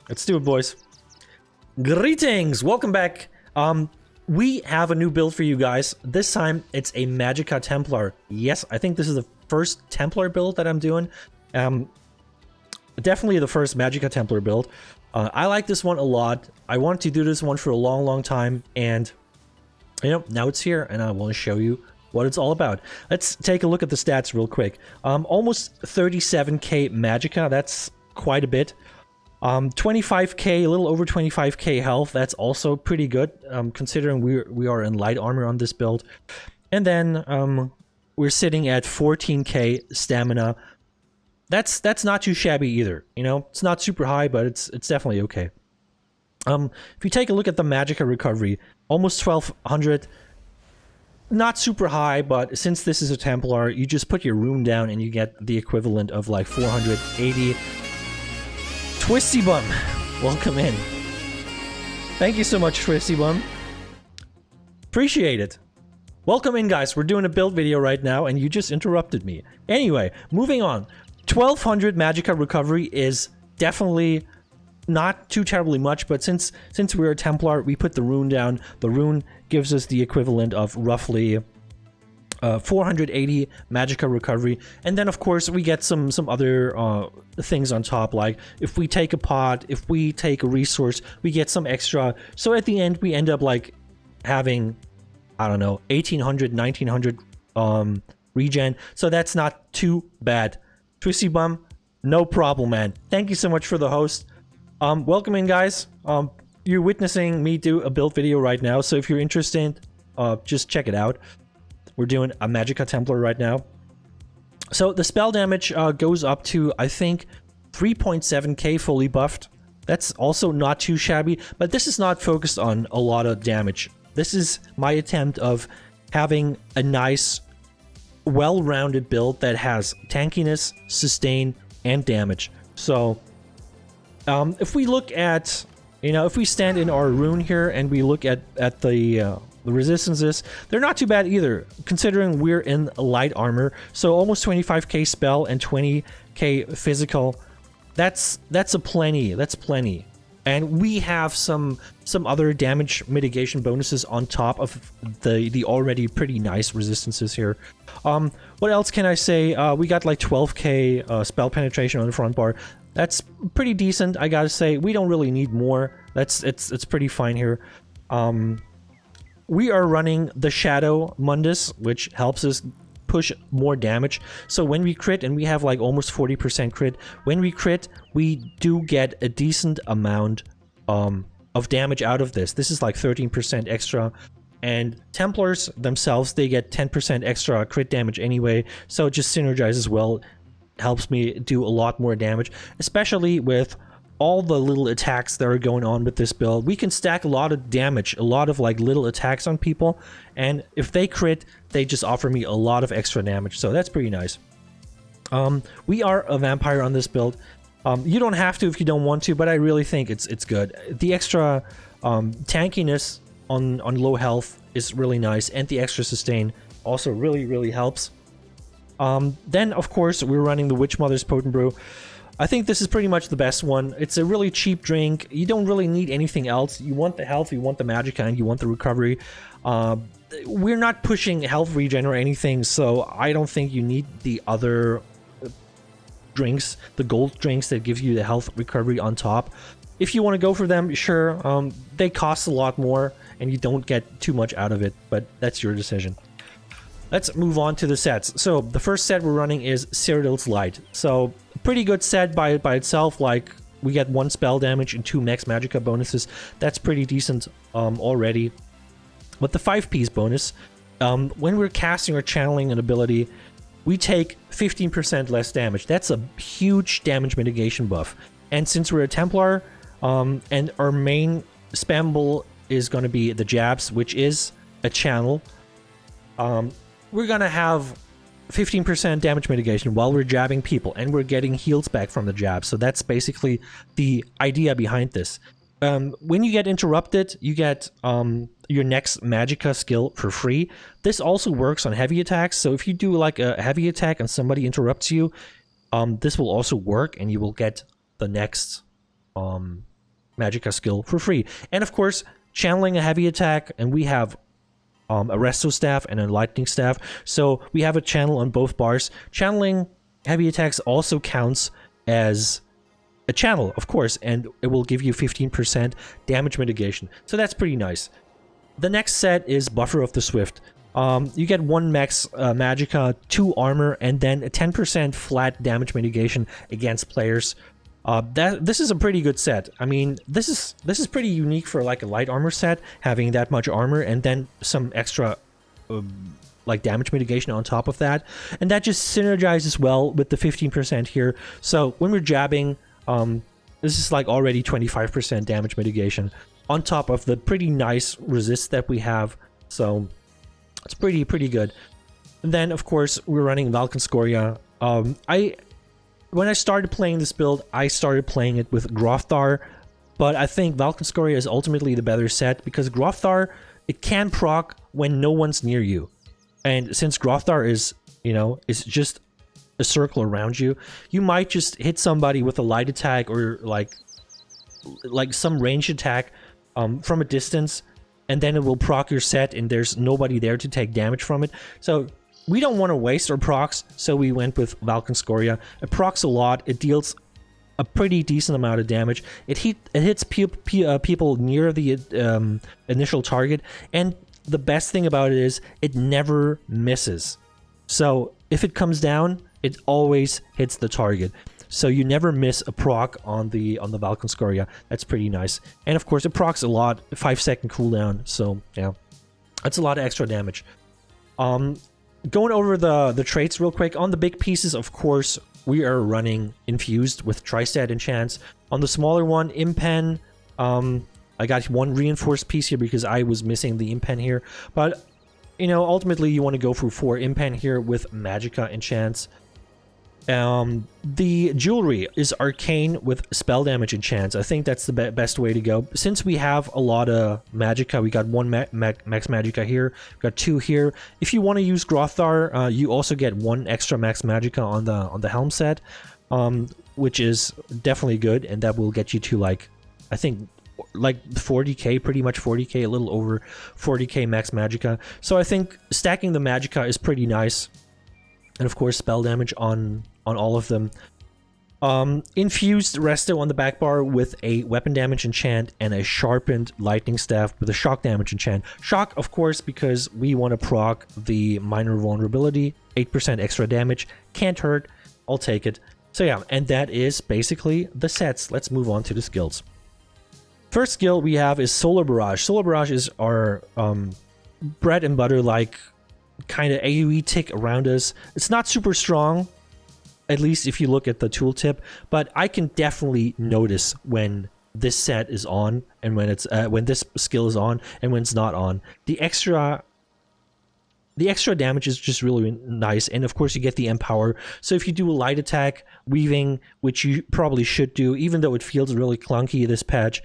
Let's do it, boys. Greetings! Welcome back. We have a new build for you guys. This time, it's a Magicka Templar. Yes, I think this is the first Templar build that I'm doing. Definitely the first Magicka Templar build. I like this one a lot. I wanted to do this one for a long time, and you know, now it's here, and I want to show you what it's all about. Let's take a look at the stats real quick. Almost 37k Magicka. That's quite a bit. 25k, a little over 25k health. That's also pretty good, considering we are in light armor on this build. And then we're sitting at 14k stamina. That's not too shabby either. You know, it's not super high, but it's definitely okay. If you take a look at the Magicka recovery, almost 1200. Not super high, but since this is a Templar, you just put your rune down and you get the equivalent of like 480. Twisty Bum, welcome in. Thank you so much, Twisty Bum. Appreciate it. Welcome in, guys. We're doing a build video right now, and you just interrupted me. Anyway, moving on. 1200 Magicka recovery is definitely not too terribly much, but since we're a Templar, we put the rune down. The rune gives us the equivalent of roughly 480 Magicka recovery, and then of course we get some other things on top, like if we take a pod, if we take a resource, we get some extra. So at the end we end up like having, I don't know, 1800, 1900 regen. So that's not too bad. Twisty Bum, no problem, man. Thank you so much for the host. Welcome in, guys. You're witnessing me do a build video right now, so if you're interested, just check it out. We're doing a Magicka Templar right now. So the spell damage goes up to, I think, 3.7k fully buffed. That's also not too shabby, but this is not focused on a lot of damage. This is my attempt of having a nice, well-rounded build that has tankiness, sustain, and damage. So if we look at, you know, if we stand in our rune here and we look at the resistances, they're not too bad either, considering we're in light armor. So almost 25k spell and 20k physical. That's a plenty. That's plenty. And we have some other damage mitigation bonuses on top of the already pretty nice resistances here. What else can I say? We got like 12k spell penetration on the front bar. That's pretty decent, I gotta say. We don't really need more. It's pretty fine here. We are running the Shadow Mundus, which helps us push more damage. So when we crit, and we have like almost 40% crit, when we crit, we do get a decent amount of damage out of this. This is like 13% extra. And Templars themselves, they get 10% extra crit damage anyway. So it just synergizes well. Helps me do a lot more damage, especially with all the little attacks that are going on with this build. We can stack a lot of damage, a lot of like little attacks on people, and if they crit, they just offer me a lot of extra damage. So that's pretty nice. We are a vampire on this build. You don't have to if you don't want to, but I really think it's good. The extra tankiness on low health is really nice, and the extra sustain also really helps. Then of course we're running the Witch Mother's Potent Brew. I think this is pretty much the best one. It's a really cheap drink. You don't really need anything else. You want the health, you want the Magicka, and you want the recovery. We're not pushing health regen or anything, so I don't think you need the other drinks, the gold drinks that give you the health recovery on top. If you want to go for them, sure. They cost a lot more, and you don't get too much out of it, but that's your decision. Let's move on to the sets. So the first set we're running is Cyrodiil's Light. So pretty good set by itself. Like, we get 1 spell damage and 2 max Magicka bonuses. That's pretty decent already. But the 5-piece bonus, when we're casting or channeling an ability, we take 15% less damage. That's a huge damage mitigation buff. And since we're a Templar, and our main spammable is going to be the jabs, which is a channel, we're gonna have 15% damage mitigation while we're jabbing people, and we're getting heals back from the jab. So that's basically the idea behind this. When you get interrupted, you get your next Magicka skill for free. This also works on heavy attacks. So if you do like a heavy attack and somebody interrupts you, this will also work, and you will get the next Magicka skill for free. And of course, channeling a heavy attack, and we have a resto staff and a lightning staff, so we have a channel on both bars. Channeling heavy attacks also counts as a channel, of course, and it will give you 15% damage mitigation, so that's pretty nice. The next set is Buffer of the Swift. You get 1 max Magicka, 2 armor, and then a 10% flat damage mitigation against players. This is a pretty good set. I mean, this is pretty unique for like a light armor set, having that much armor and then some extra like damage mitigation on top of that, and that just synergizes well with the 15% here. So when we're jabbing, this is like already 25% damage mitigation on top of the pretty nice resist that we have. So it's pretty good. And then of course we're running Valkynscoria. When I started playing this build, I started playing it with Grofthar, but I think Valkynscoria is ultimately the better set because Grofthar, it can proc when no one's near you. And since Grofthar is, you know, is just a circle around you, you might just hit somebody with a light attack or like some ranged attack from a distance, and then it will proc your set and there's nobody there to take damage from it. So we don't want to waste our procs, so we went with Valkynscoria. It procs a lot, it deals a pretty decent amount of damage. It hits people near the initial target, and the best thing about it is it never misses. So if it comes down, it always hits the target. So you never miss a proc on the Valkynscoria. That's pretty nice. And of course it procs a lot, 5-second cooldown, so yeah. That's a lot of extra damage. Going over the traits real quick. On the big pieces, of course, we are running Infused with Tri-Stat enchants. On the smaller one, Impen, I got 1 reinforced piece here because I was missing the Impen here. But, you know, ultimately you want to go for 4 Impen here with Magicka enchants. The jewelry is arcane with spell damage enchants. I think that's the best way to go. Since we have a lot of Magicka, we got 1 max Magicka here, we got 2 here. If you want to use Grofthar, you also get 1 extra max Magicka on the helm set, which is definitely good, and that will get you to like, I think, like 40k, pretty much 40k, a little over 40k max Magicka. So I think stacking the Magicka is pretty nice. And of course, spell damage on all of them. Infused resto on the back bar with a weapon damage enchant and a sharpened lightning staff with a shock damage enchant. Shock, of course, because we want to proc the minor vulnerability, 8% extra damage. Can't hurt, I'll take it. So yeah, and that is basically the sets. Let's move on to the skills. First skill we have is Solar Barrage. Solar Barrage is our bread and butter, like kind of AoE tick around us. It's not super strong, at least if you look at the tooltip, but I can definitely notice when this set is on and when it's when this skill is on and when it's not on. The extra damage is just really nice, and of course you get the empower. So if you do a light attack, weaving, which you probably should do, even though it feels really clunky this patch,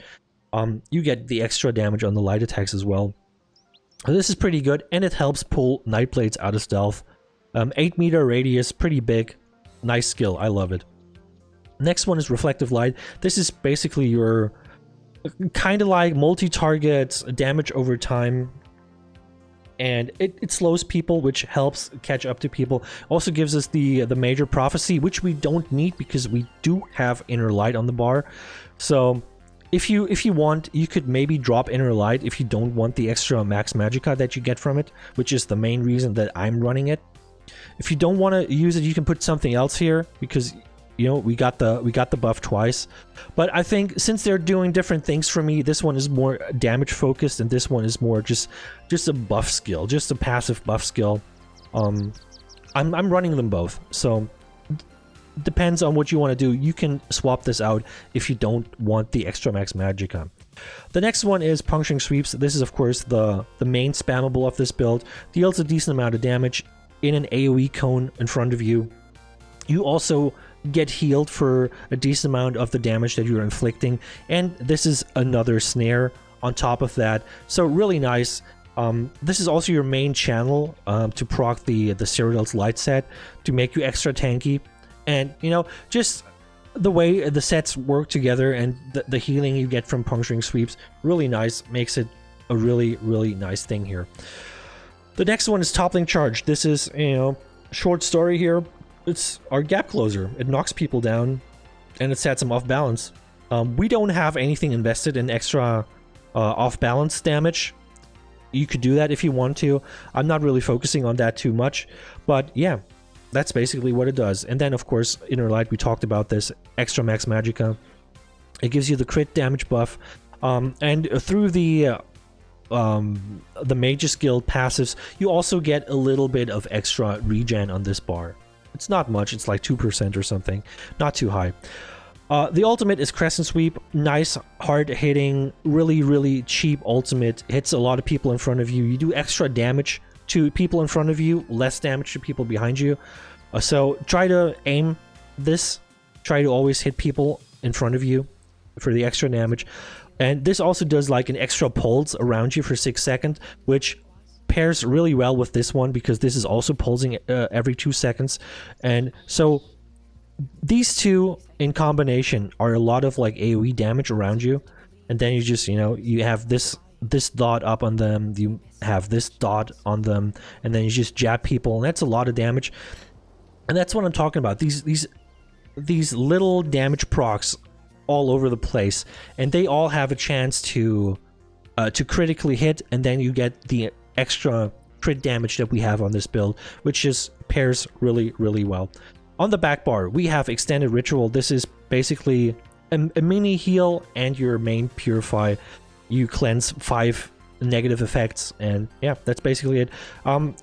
you get the extra damage on the light attacks as well. This is pretty good, and it helps pull Nightblades out of stealth. 8 meter radius, pretty big. Nice skill, I love it. Next one is Reflective Light. This is basically your kind of like multi-target damage over time, and it slows people, which helps catch up to people. Also gives us the Major Prophecy, which we don't need because we do have Inner Light on the bar. So if you want, you could maybe drop Inner Light if you don't want the extra max Magicka that you get from it, which is the main reason that I'm running it. If you don't want to use it, you can put something else here because, you know, we got the buff twice. But I think since they're doing different things for me, this one is more damage focused and this one is more just a buff skill, just a passive buff skill. I'm running them both, so depends on what you want to do. You can swap this out if you don't want the extra max Magicka. The next one is Puncturing Sweeps. This is of course the main spammable of this build. Deals a decent amount of damage in an AoE cone in front of you. You also get healed for a decent amount of the damage that you're inflicting, and this is another snare on top of that, so really nice. This is also your main channel to proc the cyrodiil's light set to make you extra tanky. And you know, just the way the sets work together and the healing you get from puncturing sweeps, really nice, makes it a really, really nice thing here. The next one is Toppling Charge. This is, you know, short story here. It's our gap closer. It knocks people down and it sets them off balance. We don't have anything invested in extra off balance damage. You could do that if you want to. I'm not really focusing on that too much, but yeah, that's basically what it does. And then of course, Inner Light, we talked about this, extra max Magicka. It gives you the crit damage buff, and through the Mage's Guild passives, you also get a little bit of extra regen on this bar. It's not much, it's like 2% or something, not too high. The ultimate is Crescent Sweep. Nice, hard-hitting, really, really cheap ultimate. Hits a lot of people in front of you. You do extra damage to people in front of you, less damage to people behind you. So try to aim this. Try to always hit people in front of you for the extra damage. And this also does like an extra pulse around you for 6 seconds, which pairs really well with this one because this is also pulsing every 2 seconds. And so these two in combination are a lot of like AoE damage around you, and then you just, you know, you have this dot up on them, you have this dot on them, and then you just jab people, and that's a lot of damage. And that's what I'm talking about, these little damage procs all over the place, and they all have a chance to critically hit, and then you get the extra crit damage that we have on this build, which just pairs really, really well. On the back bar, we have Extended Ritual. This is basically a mini heal and your main Purify. You cleanse 5 negative effects, and yeah, that's basically it.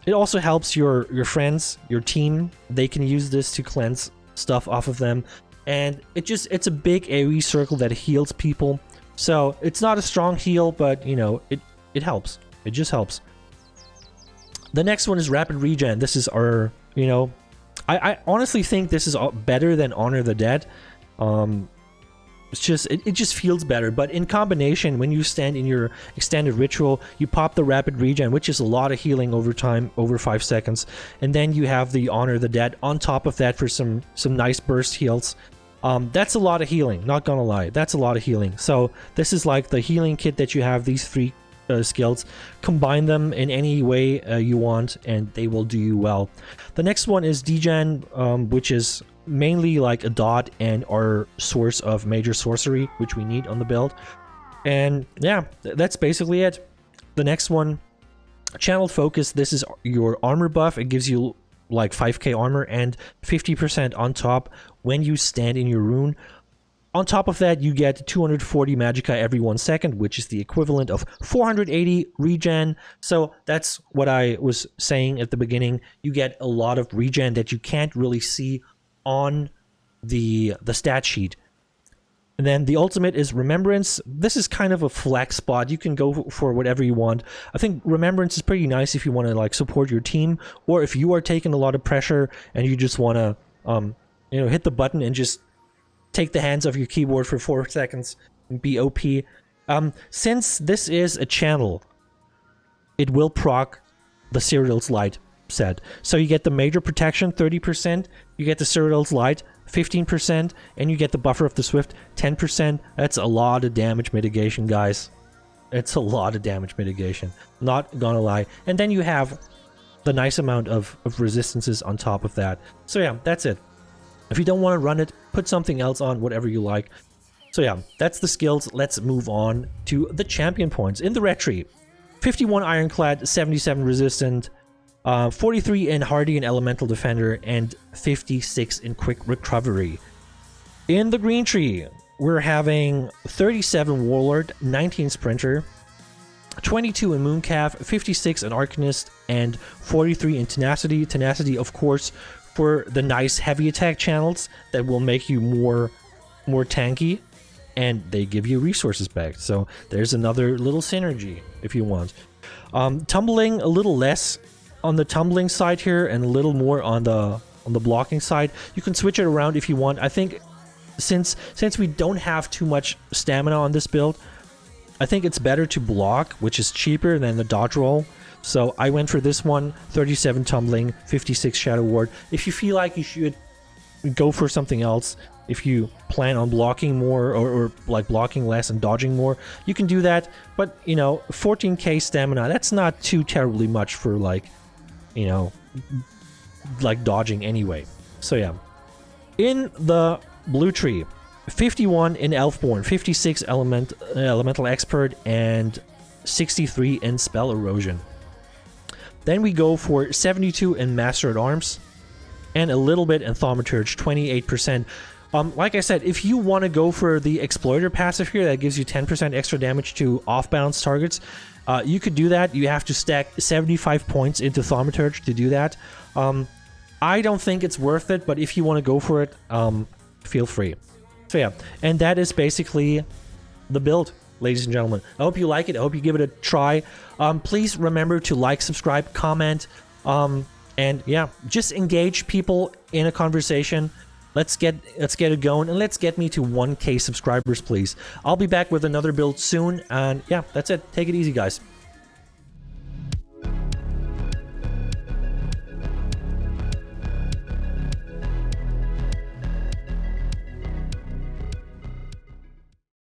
It also helps your friends, your team. They can use this to cleanse stuff off of them, and it's a big AoE circle that heals people. So it's not a strong heal, but you know, it helps. It just helps. The next one is Rapid Regen. This is our, you know, I honestly think this is better than Honor the Dead. It's just it just feels better, but in combination, when you stand in your Extended Ritual, you pop the Rapid Regen, which is a lot of healing over time, over 5 seconds, and then you have the Honor the Dead on top of that for some nice burst heals. That's a lot of healing, not gonna lie, that's a lot of healing. So this is like the healing kit that you have, these 3 skills. Combine them in any way you want, and they will do you well. The next one is Degen, which is mainly like a dot and our source of major sorcery, which we need on the build. And yeah, that's basically it. The next one, Channeled Focus. This is your armor buff. It gives you like 5k armor and 50% on top when you stand in your rune. On top of that, you get 240 Magicka every 1 second, which is the equivalent of 480 regen. So that's what I was saying at the beginning. You get a lot of regen that you can't really see on the stat sheet. And then the ultimate is Remembrance. This is kind of a flex spot. You can go for whatever you want. I think Remembrance is pretty nice if you want to like support your team, or if you are taking a lot of pressure and you just want to you know, hit the button and just take the hands off your keyboard for 4 seconds and be OP. Since this is a channel, it will proc the Cyrodiil's Light set. So you get the Major Protection 30%, you get the Cyrodiil's Light 15%, and you get the Buffer of the Swift 10%. That's a lot of damage mitigation, guys. It's a lot of damage mitigation, not gonna lie. And then you have the nice amount of resistances on top of that. So yeah, that's it. If you don't want to run it, put something else on, whatever you like. So yeah, that's the skills. Let's move on to the champion points. In the red tree, 51 Ironclad, 77 Resistant, 43 in Hardy and Elemental Defender, and 56 in Quick Recovery. In the green tree, we're having 37 Warlord, 19 Sprinter, 22 in Mooncalf, 56 in Arcanist, and 43 in Tenacity. Tenacity, of course, for the nice heavy attack channels that will make you more tanky, and they give you resources back. So there's another little synergy if you want. Tumbling, a little less on the tumbling side here and a little more on the blocking side. You can switch it around if you want. I think since we don't have too much stamina on this build, I think it's better to block, which is cheaper than the dodge roll. So I went for this one, 37 Tumbling, 56 Shadow Ward. If you feel like you should go for something else, if you plan on blocking more or like blocking less and dodging more, you can do that. But, you know, 14k stamina, that's not too terribly much for, like, you know, like dodging anyway. So yeah. In the blue tree, 51 in Elfborn, 56 Elemental Expert, and 63 in Spell Erosion. Then we go for 72 in Master at Arms, and a little bit in Thaumaturge, 28%. Like I said, if you want to go for the Exploiter passive here, that gives you 10% extra damage to off-balance targets, you could do that. You have to stack 75 points into Thaumaturge to do that. I don't think it's worth it, but if you want to go for it, feel free. So yeah, and that is basically the build, ladies and gentlemen. I hope you like it. I hope you give it a try. Please remember to like, subscribe, comment, and yeah, just engage people in a conversation. Let's get it going, and let's get me to 1k subscribers, please. I'll be back with another build soon, and yeah, that's it. Take it easy, guys.